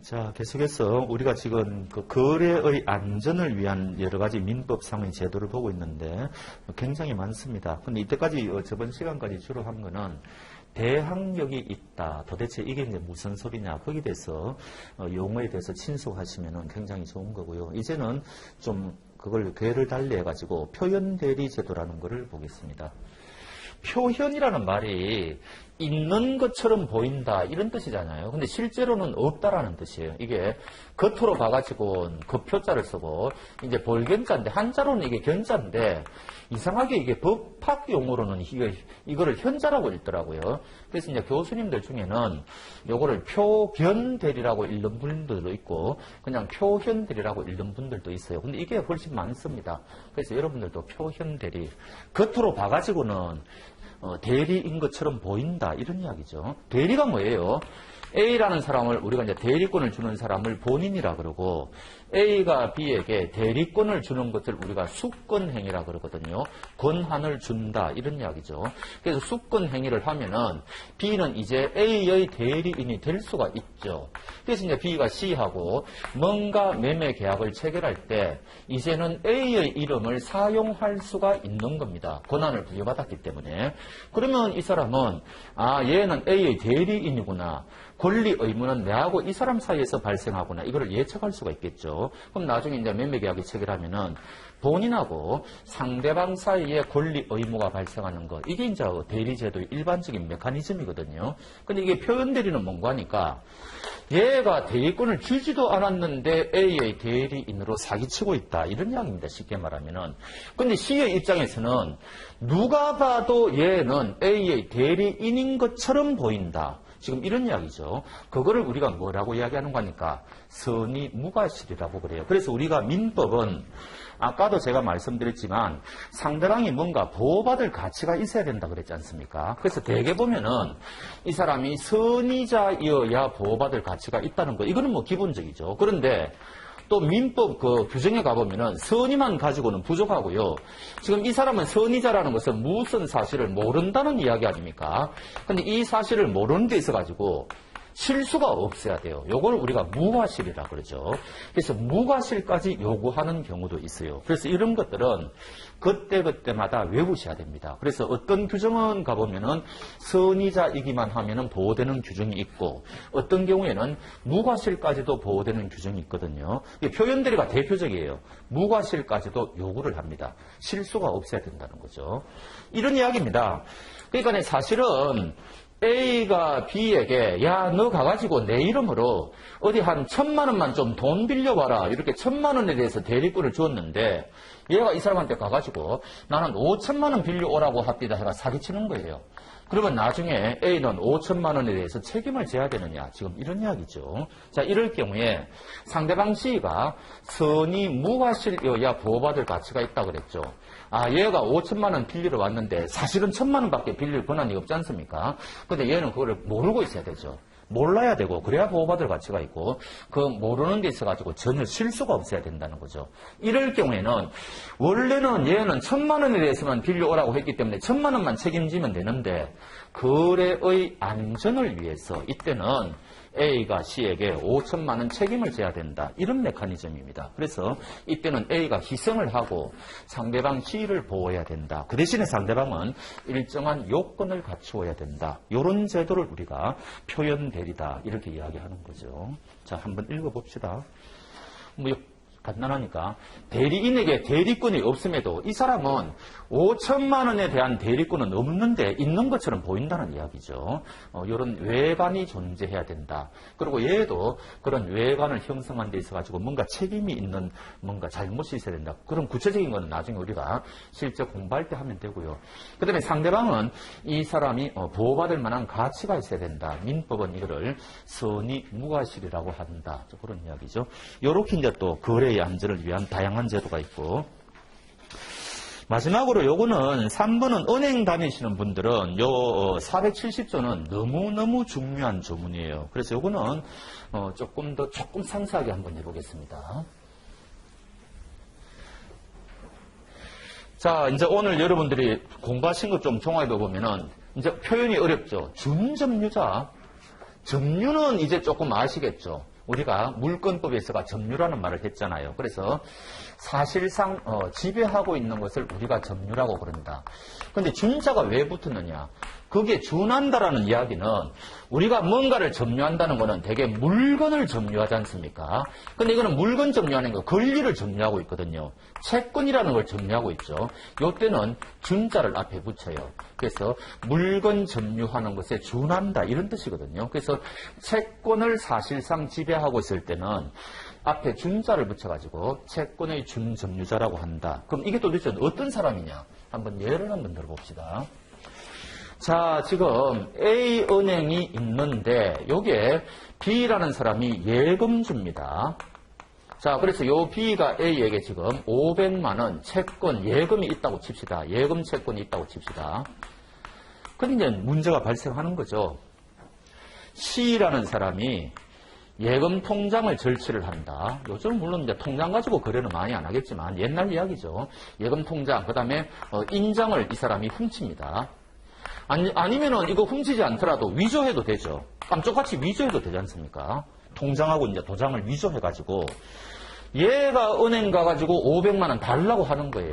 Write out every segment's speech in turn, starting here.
자, 계속해서 우리가 지금 그 거래의 안전을 위한 여러 가지 민법상의 제도를 보고 있는데 굉장히 많습니다. 근데 이때까지 저번 시간까지 주로 한 거는 대항력이 있다. 도대체 이게 이제 무슨 소리냐. 거기에 대해서 용어에 대해서 친숙하시면 굉장히 좋은 거고요. 이제는 좀 그걸 궤를 달리 해가지고 표현대리 제도라는 거를 보겠습니다. 표현이라는 말이 있는 것처럼 보인다 이런 뜻이잖아요. 근데 실제로는 없다라는 뜻이에요. 이게 겉으로 봐가지고 그 표자를 쓰고 이제 볼견자인데 한자로는 이게 견자인데 이상하게 이게 법학 용어로는 이거를 현자라고 읽더라고요. 그래서 이제 교수님들 중에는 요거를 표견대리라고 읽는 분들도 있고 그냥 표현대리라고 읽는 분들도 있어요. 근데 이게 훨씬 많습니다. 그래서 여러분들도 표현대리 겉으로 봐가지고는 대리인 것처럼 보인다 이런 이야기죠. 대리가 뭐예요? A라는 사람을 우리가 이제 대리권을 주는 사람을 본인이라 그러고 A가 B에게 대리권을 주는 것을 우리가 수권행위라 그러거든요. 권한을 준다 이런 이야기죠. 그래서 수권행위를 하면은 B는 이제 A의 대리인이 될 수가 있죠. 그래서 이제 B가 C하고 뭔가 매매 계약을 체결할 때 이제는 A의 이름을 사용할 수가 있는 겁니다. 권한을 부여받았기 때문에. 그러면 이 사람은 얘는 A의 대리인이구나. 권리 의무는 내하고 이 사람 사이에서 발생하거나 이거를 예측할 수가 있겠죠. 그럼 나중에 이제 매매 계약이 체결하면은 본인하고 상대방 사이에 권리 의무가 발생하는 것 이게 이제 대리제도의 일반적인 메커니즘이거든요. 근데 이게 표현 대리는 뭔가 하니까 얘가 대리권을 주지도 않았는데 A의 대리인으로 사기치고 있다 이런 이야기입니다. 쉽게 말하면은. 근데 C의 입장에서는 누가 봐도 얘는 A의 대리인인 것처럼 보인다. 지금 이런 이야기죠. 그거를 우리가 뭐라고 이야기하는 거니까 선의 무과실이라고 그래요. 그래서 우리가 민법은 아까도 제가 말씀드렸지만 상대방이 뭔가 보호받을 가치가 있어야 된다 그랬지 않습니까? 그래서 대개 보면은 이 사람이 선의자이어야 보호받을 가치가 있다는 거 이거는 뭐 기본적이죠. 그런데 또 민법 그 규정에 가보면은 선의만 가지고는 부족하고요. 지금 이 사람은 선의자라는 것은 무슨 사실을 모른다는 이야기 아닙니까? 근데 이 사실을 모르는 데 있어가지고 실수가 없어야 돼요. 요걸 우리가 무과실이라 그러죠. 그래서 무과실까지 요구하는 경우도 있어요. 그래서 이런 것들은 그때그때마다 외우셔야 됩니다. 그래서 어떤 규정은 가보면은 선의자이기만 하면은 보호되는 규정이 있고 어떤 경우에는 무과실까지도 보호되는 규정이 있거든요. 표현대리가 대표적이에요. 무과실까지도 요구를 합니다. 실수가 없어야 된다는 거죠. 이런 이야기입니다. 그러니까 사실은 A가 B에게 야 너 가가지고 내 이름으로 어디 한 1,000만 원만 좀 돈 빌려봐라 이렇게 1,000만 원에 대해서 대리권을 주었는데 얘가 이 사람한테 가가지고 나는 5,000만 원 빌려오라고 합디다 해가 사기치는 거예요. 그러면 나중에 A는 5,000만 원에 대해서 책임을 져야 되느냐 지금 이런 이야기죠. 자 이럴 경우에 상대방 C가 선의 무과실이어야 보호받을 가치가 있다 그랬죠. 얘가 5,000만 원 빌리러 왔는데 사실은 1,000만 원밖에 빌릴 권한이 없지 않습니까? 근데 얘는 그거를 모르고 있어야 되죠. 몰라야 되고 그래야 보호받을 가치가 있고 그 모르는 데 있어가지고 전혀 실수가 없어야 된다는 거죠. 이럴 경우에는 원래는 얘는 1,000만 원에 대해서만 빌려오라고 했기 때문에 1,000만 원만 책임지면 되는데 거래의 안전을 위해서 이때는 A가 C에게 5,000만 원 책임을 져야 된다. 이런 메커니즘입니다. 그래서 이때는 A가 희생을 하고 상대방 C를 보호해야 된다. 그 대신에 상대방은 일정한 요건을 갖추어야 된다. 이런 제도를 우리가 표현대리다. 이렇게 이야기하는 거죠. 자, 한번 읽어봅시다. 간단하니까 대리인에게 대리권이 없음에도 이 사람은 5,000만 원에 대한 대리권은 없는데 있는 것처럼 보인다는 이야기죠. 이런 외관이 존재해야 된다. 그리고 얘도 그런 외관을 형성한 데 있어가지고 뭔가 책임이 있는 뭔가 잘못이 있어야 된다. 그런 구체적인 거는 나중에 우리가 실제 공부할 때 하면 되고요. 그 다음에 상대방은 이 사람이 보호받을 만한 가치가 있어야 된다. 민법은 이거를 선의 무과실이라고 한다. 그런 이야기죠. 요렇게 이제 또 거래의 안전을 위한 다양한 제도가 있고 마지막으로 요거는 3번은 은행 다니시는 분들은 요 470조는 너무너무 중요한 조문이에요. 그래서 요거는 조금 상세하게 한번 해보겠습니다. 자, 이제 오늘 여러분들이 공부하신 것 좀 종합해 보면은 이제 표현이 어렵죠. 준점유자. 점유는 이제 조금 아시겠죠. 우리가 물권법에서가 점유라는 말을 했잖아요. 그래서 사실상 지배하고 있는 것을 우리가 점유라고 그런다. 근데 준자가 왜 붙었느냐? 그게 준한다라는 이야기는 우리가 뭔가를 점유한다는 것은 대개 물건을 점유하지 않습니까? 근데 이거는 물건 점유하는 거, 권리를 점유하고 있거든요. 채권이라는 걸 점유하고 있죠. 요때는 준자를 앞에 붙여요. 그래서 물건 점유하는 것에 준한다 이런 뜻이거든요. 그래서 채권을 사실상 지배하고 있을 때는 앞에 준자를 붙여가지고 채권의 준점유자라고 한다. 그럼 이게 도대체 어떤 사람이냐? 한번 예를 한번 들어봅시다. 자, 지금 A 은행이 있는데 요게 B라는 사람이 예금주입니다. 자, 그래서 요 B가 A에게 지금 500만 원 채권, 예금이 있다고 칩시다. 예금 채권이 있다고 칩시다. 근데 이제 문제가 발생하는 거죠. C라는 사람이 예금 통장을 절취를 한다. 요즘 물론 이제 통장 가지고 거래는 많이 안 하겠지만 옛날 이야기죠. 예금 통장, 그 다음에 인장을 이 사람이 훔칩니다. 아니면은 이거 훔치지 않더라도 위조해도 되죠. 깜짝같이 위조해도 되지 않습니까? 통장하고 이제 도장을 위조해가지고 얘가 은행 가가지고 500만 원 달라고 하는 거예요.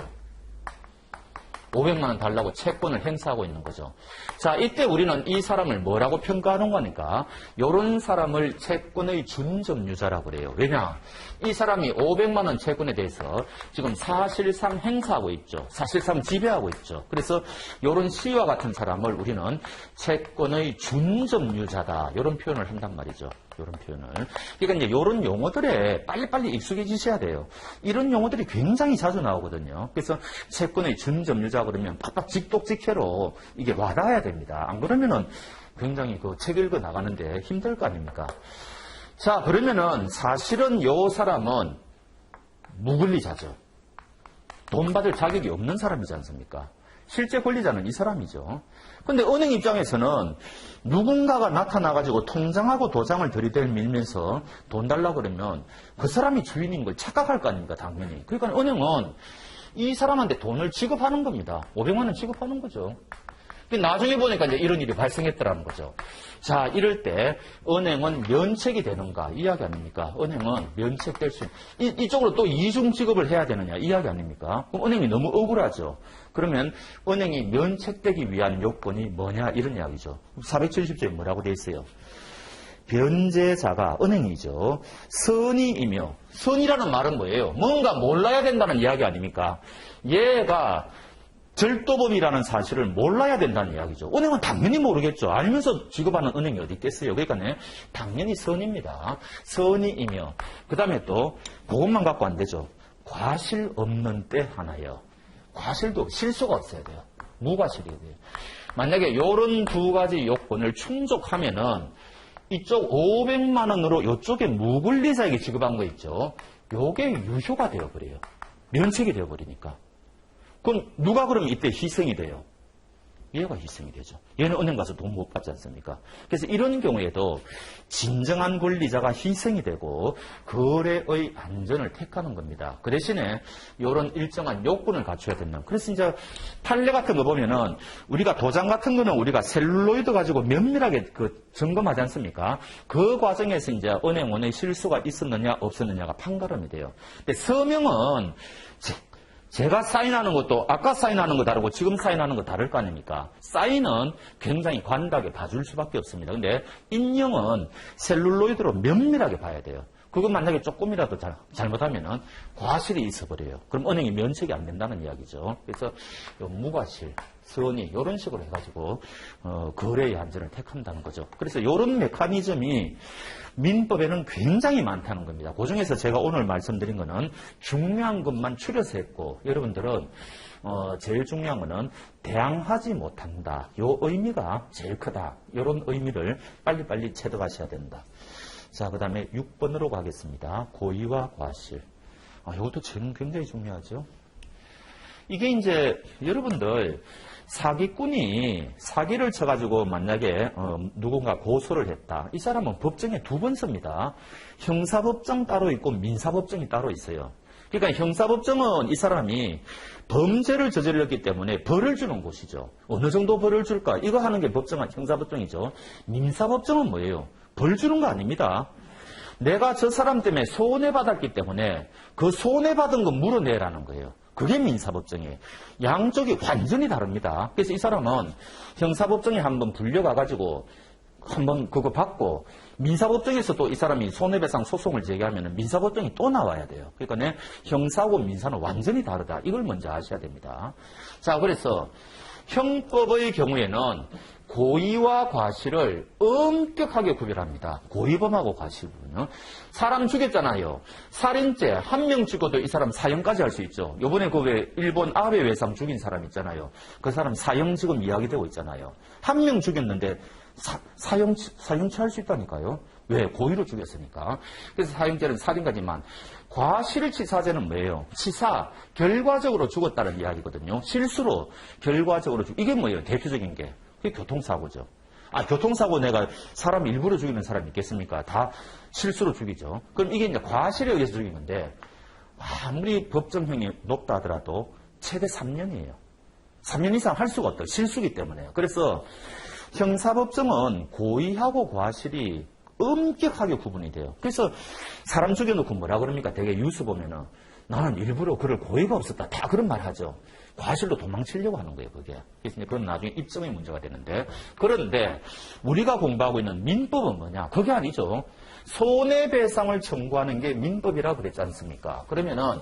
500만 원 달라고 채권을 행사하고 있는 거죠. 자, 이때 우리는 이 사람을 뭐라고 평가하는 거니까 이런 사람을 채권의 준점유자라고 그래요. 왜냐? 이 사람이 500만 원 채권에 대해서 지금 사실상 행사하고 있죠. 사실상 지배하고 있죠. 그래서 이런 C와 같은 사람을 우리는 채권의 준점유자다. 이런 표현을 한단 말이죠. 이런 표현을. 그러니까 이제 이런 용어들에 빨리빨리 익숙해지셔야 돼요. 이런 용어들이 굉장히 자주 나오거든요. 그래서 채권의 준점유자 그러면 팍팍 직독직해로 이게 와닿아야 됩니다. 안 그러면은 굉장히 그 책 읽어 나가는데 힘들 거 아닙니까? 자, 그러면은 사실은 요 사람은 무권리자죠. 돈 받을 자격이 없는 사람이지 않습니까? 실제 권리자는 이 사람이죠. 근데 은행 입장에서는 누군가가 나타나가지고 통장하고 도장을 들이밀면서 돈 달라고 그러면 그 사람이 주인인 걸 착각할 거 아닙니까, 당연히. 그러니까 은행은 이 사람한테 돈을 지급하는 겁니다. 500만 원 지급하는 거죠. 나중에 보니까 이제 이런 일이 발생했더라는 거죠. 자, 이럴 때 은행은 면책이 되는가? 이야기 아닙니까? 은행은 면책될 수 있는. 이쪽으로 또 이중 지급을 해야 되느냐? 이야기 아닙니까? 그럼 은행이 너무 억울하죠. 그러면 은행이 면책되기 위한 요건이 뭐냐? 이런 이야기죠. 470조에 뭐라고 돼 있어요? 변제자가 은행이죠. 선의이며, 선이라는 말은 뭐예요? 뭔가 몰라야 된다는 이야기 아닙니까? 얘가 절도범이라는 사실을 몰라야 된다는 이야기죠. 은행은 당연히 모르겠죠. 알면서 지급하는 은행이 어디 있겠어요. 그러니까 당연히 선입니다. 선이이며 그 다음에 또 그것만 갖고 안 되죠. 과실 없는 때 하나요. 과실도 실수가 없어야 돼요. 무과실이어야 돼요. 만약에 이런 두 가지 요건을 충족하면은 이쪽 500만 원으로 이쪽에 무권리자에게 지급한 거 있죠. 요게 유효가 되어버려요. 면책이 되어버리니까. 그럼 누가 그러면 이때 희생이 돼요? 얘가 희생이 되죠. 얘는 은행 가서 돈 못 받지 않습니까? 그래서 이런 경우에도 진정한 권리자가 희생이 되고 거래의 안전을 택하는 겁니다. 그 대신에 이런 일정한 요건을 갖춰야 된다. 그래서 이제 판례 같은 거 보면은 우리가 도장 같은 거는 우리가 셀룰로이드 가지고 면밀하게 점검하지 않습니까? 그 과정에서 이제 은행원의 실수가 있었느냐 없었느냐가 판가름이 돼요. 근데 서명은 제가 사인하는 것도 아까 사인하는 거 다르고 지금 사인하는 거 다를 거 아닙니까? 사인은 굉장히 관대하게 봐줄 수밖에 없습니다. 근데 인형은 셀룰로이드로 면밀하게 봐야 돼요. 그거 만약에 조금이라도 잘못하면은 과실이 있어버려요. 그럼 은행이 면책이 안 된다는 이야기죠. 그래서 무과실, 선의 이런 식으로 해가지고 거래의 안전을 택한다는 거죠. 그래서 이런 메커니즘이 민법에는 굉장히 많다는 겁니다. 그 중에서 제가 오늘 말씀드린 거는 중요한 것만 추려서 했고 여러분들은 제일 중요한 거는 대항하지 못한다. 이 의미가 제일 크다. 이런 의미를 빨리빨리 체득하셔야 된다. 자, 그 다음에 6번으로 가겠습니다. 고의와 과실. 이것도 굉장히 중요하죠. 이게 이제 여러분들 사기꾼이 사기를 쳐가지고 만약에 누군가 고소를 했다. 이 사람은 법정에 2번 씁니다. 형사법정 따로 있고 민사법정이 따로 있어요. 그러니까 형사법정은 이 사람이 범죄를 저질렀기 때문에 벌을 주는 곳이죠. 어느 정도 벌을 줄까? 이거 하는 게 형사법정이죠. 민사법정은 뭐예요? 벌 주는 거 아닙니다. 내가 저 사람 때문에 손해받았기 때문에 그 손해받은 거 물어내라는 거예요. 그게 민사법정이에요. 양쪽이 완전히 다릅니다. 그래서 이 사람은 형사법정에 한번 불려가가지고 한번 그거 받고 민사법정에서 또 이 사람이 손해배상 소송을 제기하면 민사법정이 또 나와야 돼요. 그러니까 형사하고 민사는 완전히 다르다. 이걸 먼저 아셔야 됩니다. 자, 그래서 형법의 경우에는 고의와 과실을 엄격하게 구별합니다. 고의범하고 과실은요. 사람 죽였잖아요. 살인죄 한 명 죽어도 이 사람 사형까지 할 수 있죠. 요번에 그 왜 일본 아베 외상 죽인 사람 있잖아요. 그 사람 사형 지금 이야기되고 있잖아요. 한 명 죽였는데 사형치 할 수 있다니까요. 왜? 고의로 죽였으니까. 그래서 사형죄는 살인까지만. 과실치사죄는 뭐예요? 치사, 결과적으로 죽었다는 이야기거든요. 실수로 결과적으로 이게 뭐예요? 대표적인 게. 그게 교통사고죠. 교통사고 내가 사람 일부러 죽이는 사람이 있겠습니까? 다 실수로 죽이죠. 그럼 이게 이제 과실에 의해서 죽인 건데, 아무리 법정형이 높다 하더라도 최대 3년이에요. 3년 이상 할 수가 없다. 실수기 때문에요. 그래서 형사법정은 고의하고 과실이 엄격하게 구분이 돼요. 그래서 사람 죽여놓고 뭐라 그럽니까? 되게 뉴스 보면은 나는 일부러 그럴 고의가 없었다. 다 그런 말 하죠. 과실로 도망치려고 하는 거예요, 그게. 그래서 그건 나중에 입증의 문제가 되는데. 그런데 우리가 공부하고 있는 민법은 뭐냐? 그게 아니죠. 손해배상을 청구하는 게 민법이라고 그랬지 않습니까? 그러면은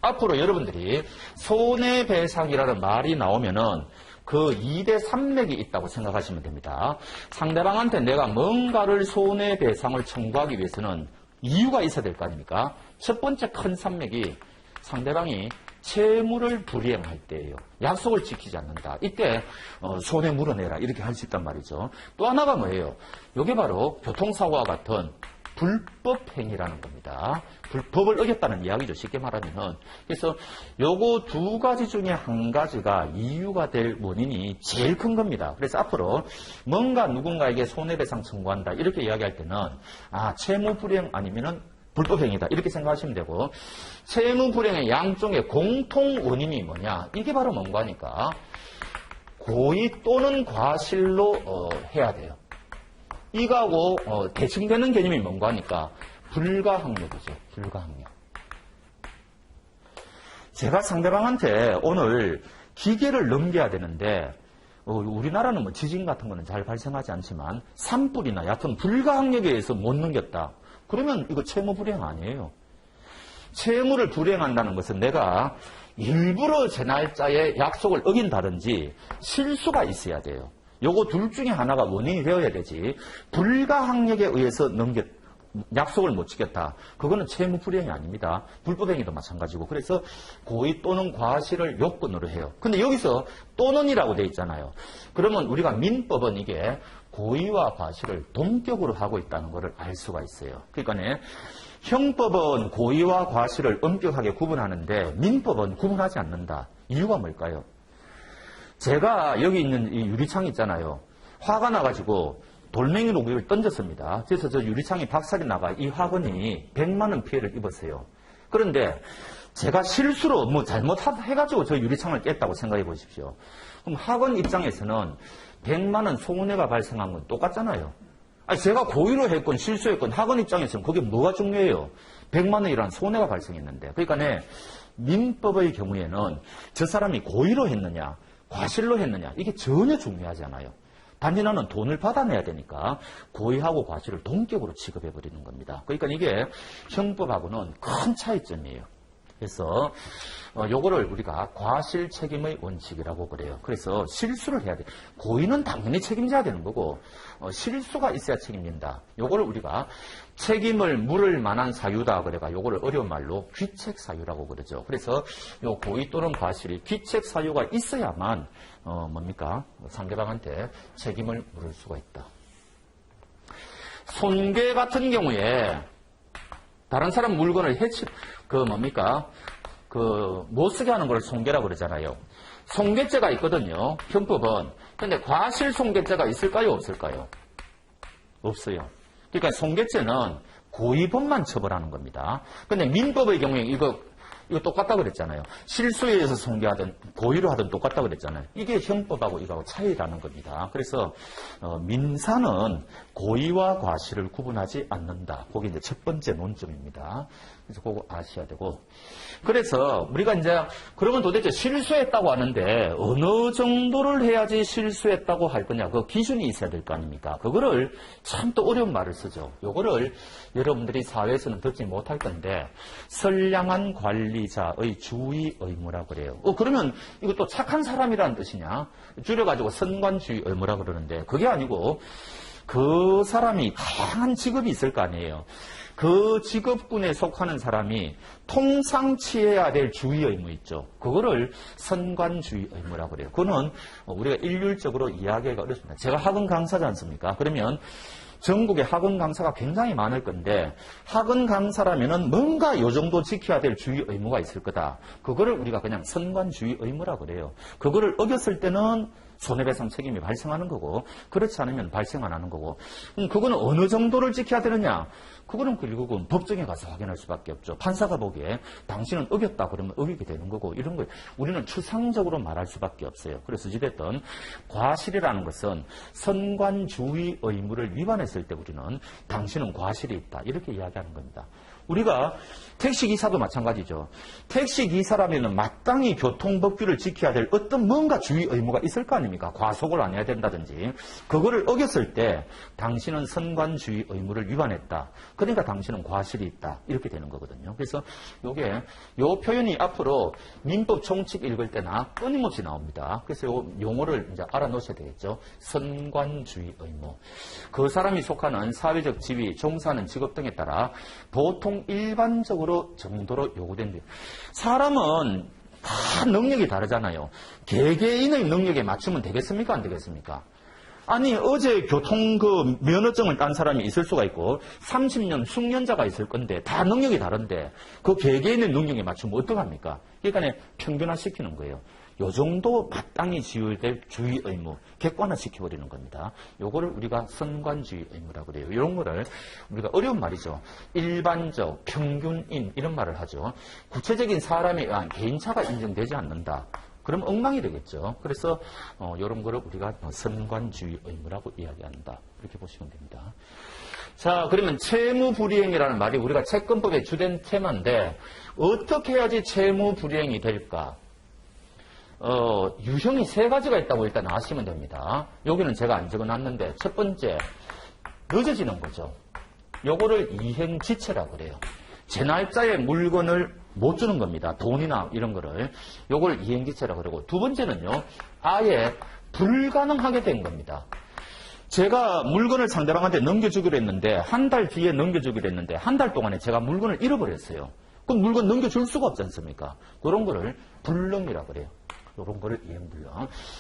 앞으로 여러분들이 손해배상이라는 말이 나오면은 그 2대 산맥이 있다고 생각하시면 됩니다. 상대방한테 내가 뭔가를 손해배상을 청구하기 위해서는 이유가 있어야 될 거 아닙니까? 첫 번째 큰 산맥이 상대방이 채무를 불이행할 때예요. 약속을 지키지 않는다. 이때 손해 물어내라 이렇게 할 수 있단 말이죠. 또 하나가 뭐예요? 이게 바로 교통사고와 같은 불법행위라는 겁니다. 불법을 어겼다는 이야기죠. 쉽게 말하면은. 그래서 요거 두 가지 중에 한 가지가 이유가 될 원인이 제일 큰 겁니다. 그래서 앞으로 뭔가 누군가에게 손해배상 청구한다 이렇게 이야기할 때는 채무불이행 아니면은 불법행위다 이렇게 생각하시면 되고, 채무불이행의 양쪽의 공통 원인이 뭐냐? 이게 바로 뭔가 하니까 고의 또는 과실로 해야 돼요. 이거하고 대칭되는 개념이 뭔가 하니까 불가항력이죠. 불가항력. 제가 상대방한테 오늘 기계를 넘겨야 되는데 우리나라는 뭐 지진 같은 거는 잘 발생하지 않지만 산불이나 얕은 불가항력에 의해서 못 넘겼다. 그러면 이거 채무 불이행 아니에요. 채무를 불이행한다는 것은 내가 일부러 제 날짜에 약속을 어긴다든지 실수가 있어야 돼요. 요거 둘 중에 하나가 원인이 되어야 되지. 불가항력에 의해서 약속을 못 지켰다. 그거는 채무 불이행이 아닙니다. 불법행위도 마찬가지고. 그래서 고의 또는 과실을 요건으로 해요. 근데 여기서 또는이라고 돼 있잖아요. 그러면 우리가 민법은 이게 고의와 과실을 동격으로 하고 있다는 것을 알 수가 있어요. 그러니까 형법은 고의와 과실을 엄격하게 구분하는데 민법은 구분하지 않는다. 이유가 뭘까요? 제가 여기 있는 이 유리창 있잖아요. 화가 나가지고 돌멩이로 이걸 던졌습니다. 그래서 저 유리창이 박살이 나가 이 화건이 100만 원 피해를 입었어요. 그런데 제가 실수로 뭐 잘못해가지고 저 유리창을 깼다고 생각해 보십시오. 그럼 학원 입장에서는 100만 원 손해가 발생한 건 똑같잖아요. 제가 고의로 했건 실수했건 학원 입장에서는 그게 뭐가 중요해요? 100만 원이라는 손해가 발생했는데. 그러니까 민법의 경우에는 저 사람이 고의로 했느냐 과실로 했느냐 이게 전혀 중요하지 않아요. 단지 나는 돈을 받아내야 되니까 고의하고 과실을 동격으로 취급해버리는 겁니다. 그러니까 이게 형법하고는 큰 차이점이에요. 그래서 요거를 우리가 과실 책임의 원칙이라고 그래요. 그래서 실수를 해야 돼. 고의는 당연히 책임져야 되는 거고 실수가 있어야 책임진다. 요거를 우리가 책임을 물을 만한 사유다 그래가 요거를 어려운 말로 귀책 사유라고 그러죠. 그래서 요 고의 또는 과실이 귀책 사유가 있어야만 뭡니까? 상대방한테 책임을 물을 수가 있다. 손괴 같은 경우에 다른 사람 물건을 못 쓰게 하는 걸 손괴라고 그러잖아요. 손괴죄가 있거든요. 형법은. 근데 과실 손괴죄가 있을까요? 없을까요? 없어요. 그러니까 손괴죄는 고의범만 처벌하는 겁니다. 근데 민법의 경우에 이거 이거 똑같다 그랬잖아요. 실수에 의해서 손괴하든 고의로 하든 똑같다 그랬잖아요. 이게 형법하고 이거하고 차이라는 겁니다. 그래서 민사는 고의와 과실을 구분하지 않는다. 그게 이제 첫 번째 논점입니다. 그래서 그거 아셔야 되고. 그래서 우리가 이제 그러면 도대체 실수했다고 하는데 어느 정도를 해야지 실수했다고 할 거냐. 그 기준이 있어야 될 거 아닙니까? 그거를 참 또 어려운 말을 쓰죠. 요거를 여러분들이 사회에서는 듣지 못할 건데 선량한 관리자의 주의 의무라고 그래요. 그러면 이것도 착한 사람이라는 뜻이냐? 줄여가지고 선관주의 의무라고 그러는데 그게 아니고 그 사람이 다양한 직업이 있을 거 아니에요. 그 직업군에 속하는 사람이 통상 취해야 될 주의 의무 있죠. 그거를 선관주의 의무라고 그래요. 그거는 우리가 일률적으로 이야기하기가 어렵습니다. 제가 학원 강사지 않습니까? 그러면 전국에 학원 강사가 굉장히 많을 건데 학원 강사라면은 뭔가 요 정도 지켜야 될 주의 의무가 있을 거다. 그거를 우리가 그냥 선관주의 의무라고 그래요. 그거를 어겼을 때는 손해배상 책임이 발생하는 거고 그렇지 않으면 발생 안 하는 거고 그거는 어느 정도를 지켜야 되느냐? 그거는 결국은 법정에 가서 확인할 수밖에 없죠. 판사가 보기에 당신은 어겼다 그러면 어기게 되는 거고 이런 거 우리는 추상적으로 말할 수밖에 없어요. 그래서 어찌됐든 과실이라는 것은 선관주의 의무를 위반했을 때 우리는 당신은 과실이 있다 이렇게 이야기하는 겁니다. 우리가 택시기사도 마찬가지죠. 택시기사라면 마땅히 교통법규를 지켜야 될 어떤 뭔가 주의 의무가 있을 거 아닙니까? 과속을 안 해야 된다든지. 그거를 어겼을 때 당신은 선관주의 의무를 위반했다. 그러니까 당신은 과실이 있다. 이렇게 되는 거거든요. 그래서 요 표현이 앞으로 민법 총칙 읽을 때나 끊임없이 나옵니다. 그래서 요 용어를 이제 알아놓으셔야 되겠죠. 선관주의 의무. 그 사람이 속하는 사회적 지위, 종사하는 직업 등에 따라 보통 일반적으로 정도로 요구된대요. 사람은 다 능력이 다르잖아요. 개개인의 능력에 맞추면 되겠습니까? 안 되겠습니까? 아니 어제 교통 면허증을 딴 사람이 있을 수가 있고 30년 숙련자가 있을 건데 다 능력이 다른데 그 개개인의 능력에 맞추면 어떡합니까? 그러니까 평균화시키는 거예요. 요 정도 마땅히 지어야 될 주의 의무, 객관화시켜버리는 겁니다. 요거를 우리가 선관주의 의무라고 그래요. 이런 거를 우리가 어려운 말이죠. 일반적, 평균인 이런 말을 하죠. 구체적인 사람에 의한 개인차가 인정되지 않는다. 그럼 엉망이 되겠죠. 그래서 이런 거를 우리가 선관주의 의무라고 이야기한다. 이렇게 보시면 됩니다. 자, 그러면 채무불이행이라는 말이 우리가 채권법의 주된 테마인데 어떻게 해야지 채무불이행이 될까? 유형이 세 가지가 있다고 일단 아시면 됩니다. 여기는 제가 안 적어놨는데 첫 번째, 늦어지는 거죠. 요거를 이행지체라고 그래요. 제 날짜에 물건을 못 주는 겁니다. 돈이나 이런 거를. 요걸 이행지체라고 그러고 두 번째는요. 아예 불가능하게 된 겁니다. 제가 물건을 상대방한테 넘겨주기로 했는데 한 달 뒤에 넘겨주기로 했는데 한 달 동안에 제가 물건을 잃어버렸어요. 그럼 물건 넘겨줄 수가 없지 않습니까? 그런 거를 불능이라고 그래요. 이런 거를 이행불능.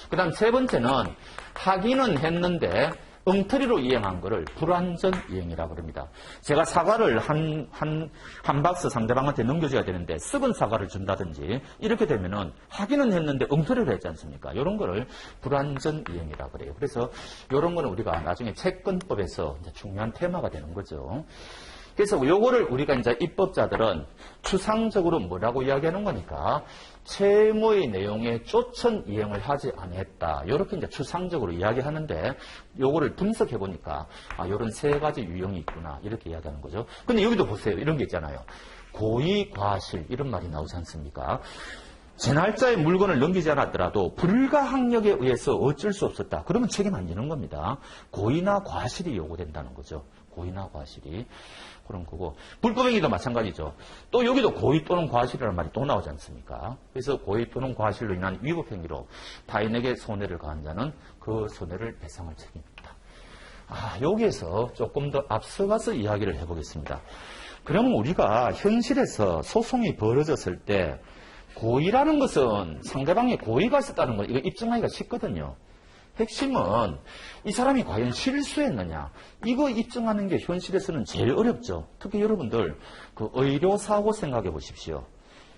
그 다음 세 번째는 하기는 했는데 엉터리로 이행한 거를 불완전 이행이라고 합니다. 제가 사과를 한 박스 상대방한테 넘겨줘야 되는데 썩은 사과를 준다든지 이렇게 되면은 하기는 했는데 엉터리로 했지 않습니까? 이런 거를 불완전 이행이라고 그래요. 그래서 이런 거는 우리가 나중에 채권법에서 이제 중요한 테마가 되는 거죠. 그래서 요거를 우리가 이제 입법자들은 추상적으로 뭐라고 이야기하는 거니까 채무의 내용에 쫓은 이행을 하지 않았다. 이렇게 이제 추상적으로 이야기하는데 요거를 분석해 보니까 요런 세 가지 유형이 있구나. 이렇게 이야기하는 거죠. 근데 여기도 보세요. 이런 게 있잖아요. 고의, 과실 이런 말이 나오지 않습니까? 제 날짜에 물건을 넘기지 않았더라도 불가항력에 의해서 어쩔 수 없었다. 그러면 책임 안 지는 겁니다. 고의나 과실이 요구된다는 거죠. 고의나 과실이. 그런 거고. 불법행위도 마찬가지죠. 또 여기도 고의 또는 과실이라는 말이 또 나오지 않습니까? 그래서 고의 또는 과실로 인한 위법행위로 타인에게 손해를 가한 자는 그 손해를 배상할 책임입니다. 여기에서 조금 더 앞서가서 이야기를 해보겠습니다. 그럼 우리가 현실에서 소송이 벌어졌을 때 고의라는 것은 상대방의 고의가 있었다는 거 이거 입증하기가 쉽거든요. 핵심은 이 사람이 과연 실수했느냐 이거 입증하는 게 현실에서는 제일 어렵죠. 특히 여러분들 그 의료사고 생각해 보십시오.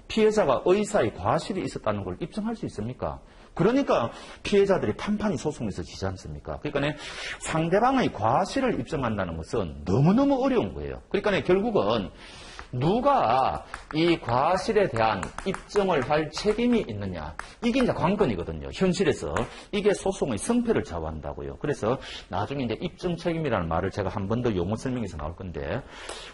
피해자가 의사의 과실이 있었다는 걸 입증할 수 있습니까? 그러니까 피해자들이 판판이 소송에서 지지 않습니까? 그러니까 상대방의 과실을 입증한다는 것은 너무너무 어려운 거예요. 그러니까 결국은 누가 이 과실에 대한 입증을 할 책임이 있느냐. 이게 이제 관건이거든요. 현실에서. 이게 소송의 승패를 좌우한다고요. 그래서 나중에 이제 입증 책임이라는 말을 제가 한 번 더 용어 설명에서 나올 건데.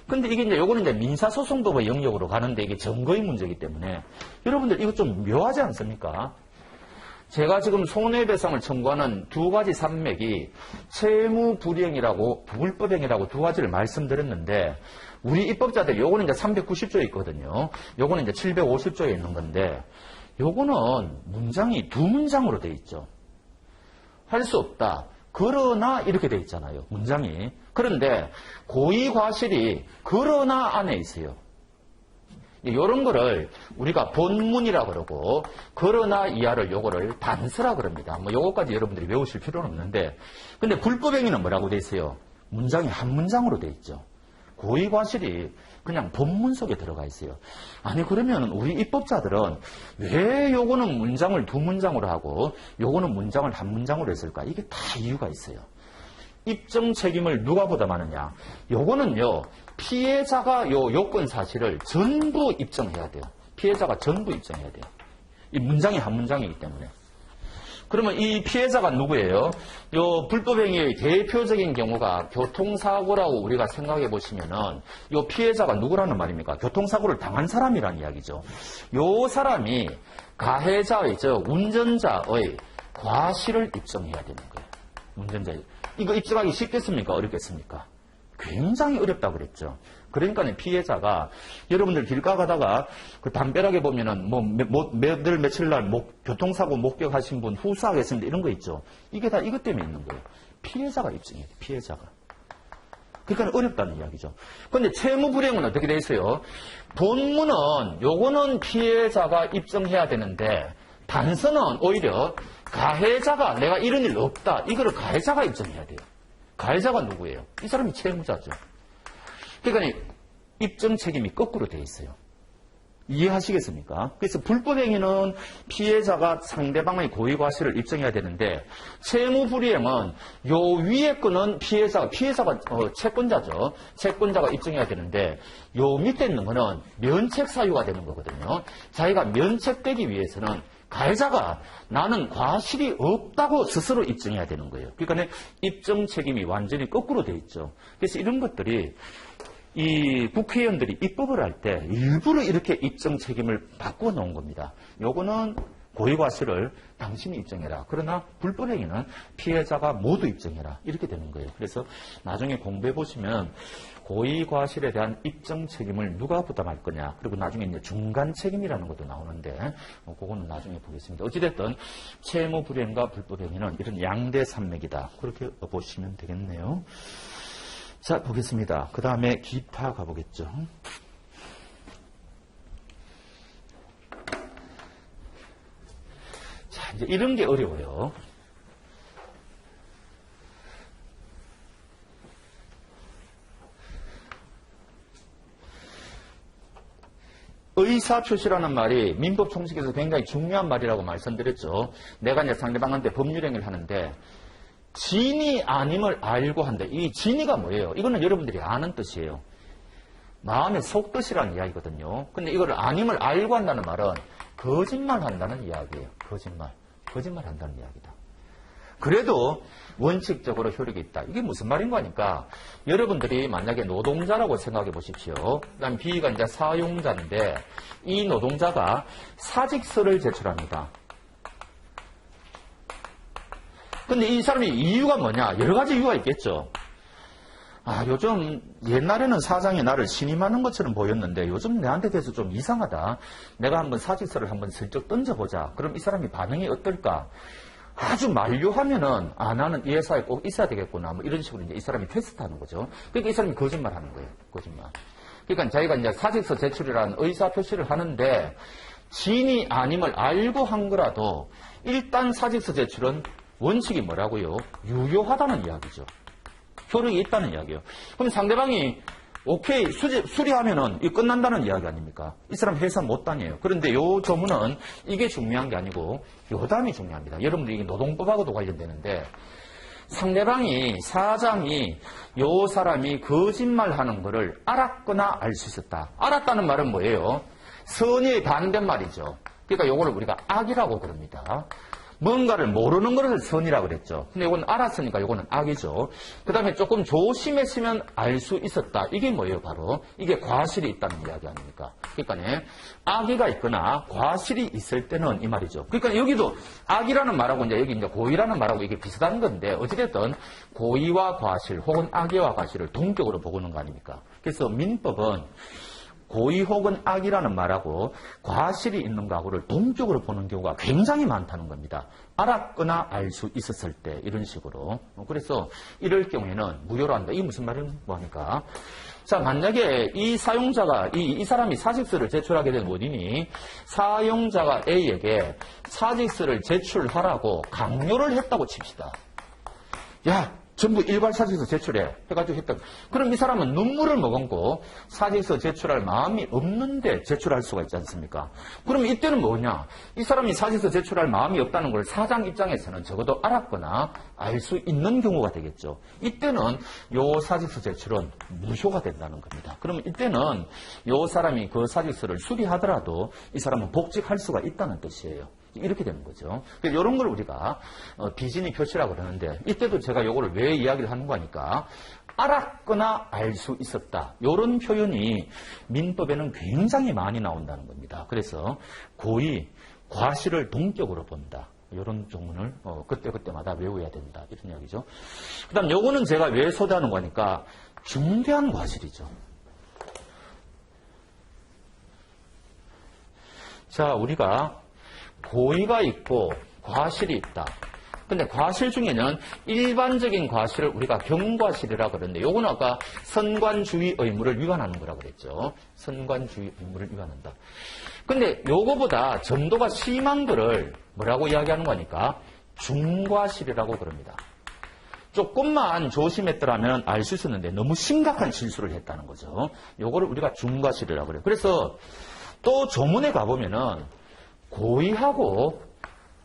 근데 이게 이제 요거는 이제 민사소송법의 영역으로 가는데 이게 증거의 문제이기 때문에 여러분들 이거 좀 묘하지 않습니까? 제가 지금 손해배상을 청구하는 두 가지 산맥이 채무불이행이라고 불법행위라고 두 가지를 말씀드렸는데 우리 입법자들이 요거는 이제 390조에 있거든요. 요거는 이제 750조에 있는 건데 요거는 문장이 두 문장으로 돼 있죠. 할 수 없다. 그러나 이렇게 돼 있잖아요. 문장이. 그런데 고의과실이 그러나 안에 있어요. 이런 거를 우리가 본문이라 그러고 그러나 이하를 요거를 단서라 그럽니다. 뭐 요거까지 여러분들이 외우실 필요는 없는데 근데 불법행위는 뭐라고 돼 있어요? 문장이 한 문장으로 돼 있죠. 고의과실이 그냥 본문 속에 들어가 있어요. 아니 그러면 우리 입법자들은 왜 요거는 문장을 두 문장으로 하고 요거는 문장을 한 문장으로 했을까? 이게 다 이유가 있어요. 입증 책임을 누가 부담하느냐? 요거는요. 피해자가 요 요건 사실을 전부 입증해야 돼요. 피해자가 전부 입증해야 돼요. 이 문장이 한 문장이기 때문에. 그러면 이 피해자가 누구예요? 요 불법행위의 대표적인 경우가 교통사고라고 우리가 생각해 보시면은 요 피해자가 누구라는 말입니까? 교통사고를 당한 사람이라는 이야기죠. 요 사람이 가해자의, 즉 운전자의 과실을 입증해야 되는 거예요. 운전자의. 이거 입증하기 쉽겠습니까? 어렵겠습니까? 굉장히 어렵다고 그랬죠. 그러니까 피해자가 여러분들 길가 가다가 그 담벼락에 보면은 늘 며칠 날 교통사고 목격하신 분 후수하겠습니다. 이런 거 있죠. 이게 다 이것 때문에 있는 거예요. 피해자가 입증해야 돼요. 피해자가. 그러니까 어렵다는 이야기죠. 그런데 채무불이행은 어떻게 돼 있어요? 본문은 요거는 피해자가 입증해야 되는데 단서는 오히려 가해자가 내가 이런 일 없다. 이거를 가해자가 입증해야 돼요. 가해자가 누구예요? 이 사람이 채무자죠. 그러니까 입증 책임이 거꾸로 돼 있어요. 이해하시겠습니까? 그래서 불법행위는 피해자가 상대방의 고의과실을 입증해야 되는데 채무불이행은 요 위에 거는 피해자가 채권자죠. 채권자가 입증해야 되는데 요 밑에 있는 거는 면책 사유가 되는 거거든요. 자기가 면책되기 위해서는 가해자가 나는 과실이 없다고 스스로 입증해야 되는 거예요. 그러니까 입증 책임이 완전히 거꾸로 돼 있죠. 그래서 이런 것들이 이 국회의원들이 입법을 할 때 일부러 이렇게 입증 책임을 바꾸어 놓은 겁니다. 요거는 고의과실을 당신이 입증해라. 그러나 불법행위는 피해자가 모두 입증해라. 이렇게 되는 거예요. 그래서 나중에 공부해 보시면 고의과실에 대한 입증 책임을 누가 부담할 거냐. 그리고 나중에 이제 중간 책임이라는 것도 나오는데 그거는 나중에 보겠습니다. 어찌됐든 채무불이행과 불법행위는 이런 양대 산맥이다. 그렇게 보시면 되겠네요. 자, 보겠습니다. 그 다음에 기타 가보겠죠. 자, 이제 이런 게 어려워요. 의사표시라는 말이 민법 총칙에서 굉장히 중요한 말이라고 말씀드렸죠. 내가 이제 상대방한테 법률행위를 하는데 진위 아님을 알고 한다. 이 진위가 뭐예요? 이거는 여러분들이 아는 뜻이에요. 마음의 속뜻이라는 이야기거든요. 근데 이걸 아님을 알고 한다는 말은 거짓말 한다는 이야기예요. 거짓말 한다는 이야기다. 그래도 원칙적으로 효력이 있다. 이게 무슨 말인 거니까 여러분들이 만약에 노동자라고 생각해 보십시오. 그다음 B가 이제 사용자인데 이 노동자가 사직서를 제출합니다. 근데 이 사람이 이유가 뭐냐? 여러 가지 이유가 있겠죠. 요즘 옛날에는 사장이 나를 신임하는 것처럼 보였는데 요즘 내한테 대해서 좀 이상하다. 내가 한번 사직서를 한번 슬쩍 던져보자. 그럼 이 사람이 반응이 어떨까? 아주 만류하면은 나는 이 회사에 꼭 있어야 되겠구나. 뭐 이런 식으로 이제 이 사람이 테스트하는 거죠. 그러니까 이 사람이 거짓말하는 거예요. 거짓말. 그러니까 자기가 이제 사직서 제출이라는 의사 표시를 하는데 진이 아님을 알고 한 거라도 일단 사직서 제출은 원칙이 뭐라고요? 유효하다는 이야기죠. 효력이 있다는 이야기예요. 그럼 상대방이 오케이 수리하면은 이 끝난다는 이야기 아닙니까? 이 사람 회사 못 다녀요. 그런데 요 조문은 이게 중요한 게 아니고 요 다음이 중요합니다. 여러분들 이게 노동법하고도 관련되는데 상대방이, 사장이 요 사람이 거짓말하는 거를 알았거나 알 수 있었다. 알았다는 말은 뭐예요? 선의의 반대말이죠. 그러니까 요거를 우리가 악이라고 그럽니다. 뭔가를 모르는 것을 선이라고 그랬죠. 근데 이건 알았으니까 이거는 악이죠. 그 다음에 조금 조심했으면 알 수 있었다. 이게 뭐예요? 바로 이게 과실이 있다는 이야기 아닙니까? 그러니까 악의가 있거나 과실이 있을 때는 이 말이죠. 그러니까 여기도 악이라는 말하고 이제 여기 이제 고의라는 말하고 이게 비슷한 건데 어찌됐든 고의와 과실 혹은 악의와 과실을 동격으로 보고는 거 아닙니까? 그래서 민법은 고의 혹은 악이라는 말하고 과실이 있는 거하고를 동적으로 보는 경우가 굉장히 많다는 겁니다. 알았거나 알 수 있었을 때 이런 식으로. 그래서 이럴 경우에는 무효로 한다. 이게 무슨 말은 뭐니까? 자, 만약에 이 사용자가 이 사람이 사직서를 제출하게 된 원인이 사용자가 A에게 사직서를 제출하라고 강요를 했다고 칩시다. 야, 전부 일괄 사직서 제출해 해가지고 했다. 그럼 이 사람은 눈물을 머금고 사직서 제출할 마음이 없는데 제출할 수가 있지 않습니까? 그럼 이때는 뭐냐? 이 사람이 사직서 제출할 마음이 없다는 걸 사장 입장에서는 적어도 알았거나 알 수 있는 경우가 되겠죠. 이때는 요 사직서 제출은 무효가 된다는 겁니다. 그러면 이때는 요 사람이 그 사직서를 수리하더라도 이 사람은 복직할 수가 있다는 뜻이에요. 이렇게 되는 거죠. 그래서 이런 걸 우리가 비진의 표시라고 그러는데 이때도 제가 이거를 왜 이야기를 하는 거니까 알았거나 알 수 있었다. 이런 표현이 민법에는 굉장히 많이 나온다는 겁니다. 그래서 고의, 과실을 동격으로 본다. 이런 조문을 그때그때마다 외워야 된다. 이런 이야기죠. 그 다음 요거는 제가 왜 소개하는 거니까 중대한 과실이죠. 자, 우리가 고의가 있고 과실이 있다. 근데 과실 중에는 일반적인 과실을 우리가 경과실이라고 그러는데 요거는 아까 선관주의 의무를 위반하는 거라고 그랬죠. 선관주의 의무를 위반한다. 근데 요거보다 정도가 심한 거를 뭐라고 이야기하는 거니까 중과실이라고 그럽니다. 조금만 조심했더라면 알 수 있었는데 너무 심각한 실수를 했다는 거죠. 요거를 우리가 중과실이라고 그래요. 그래서 또 조문에 가보면은 고의하고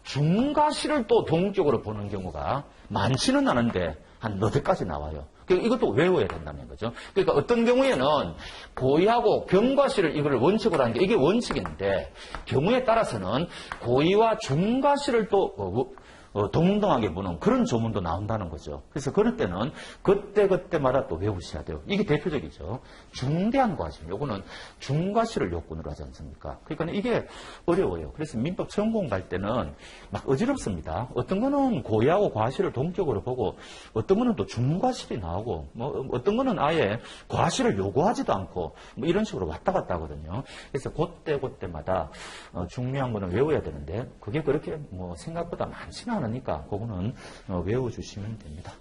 중과실을 또 동격으로 보는 경우가 많지는 않은데 한 너댓 가지 나와요. 이것도 외워야 된다는 거죠. 그러니까 어떤 경우에는 고의하고 경과실을 이걸 원칙으로 하는 게 이게 원칙인데 경우에 따라서는 고의와 중과실을 또 동등하게 보는 그런 조문도 나온다는 거죠. 그래서 그럴 때는 그때그때마다 또 외우셔야 돼요. 이게 대표적이죠. 중대한 과실. 요거는 중과실을 요건으로 하지 않습니까? 그러니까 이게 어려워요. 그래서 민법 처음 공부할 때는 막 어지럽습니다. 어떤 거는 고의하고 과실을 동격으로 보고 어떤 거는 또 중과실이 나오고 뭐 어떤 거는 아예 과실을 요구하지도 않고 뭐 이런 식으로 왔다 갔다 하거든요. 그래서 그때마다 중요한 거는 외워야 되는데 그게 그렇게 뭐 생각보다 많지는 않으니까 그거는 외워주시면 됩니다.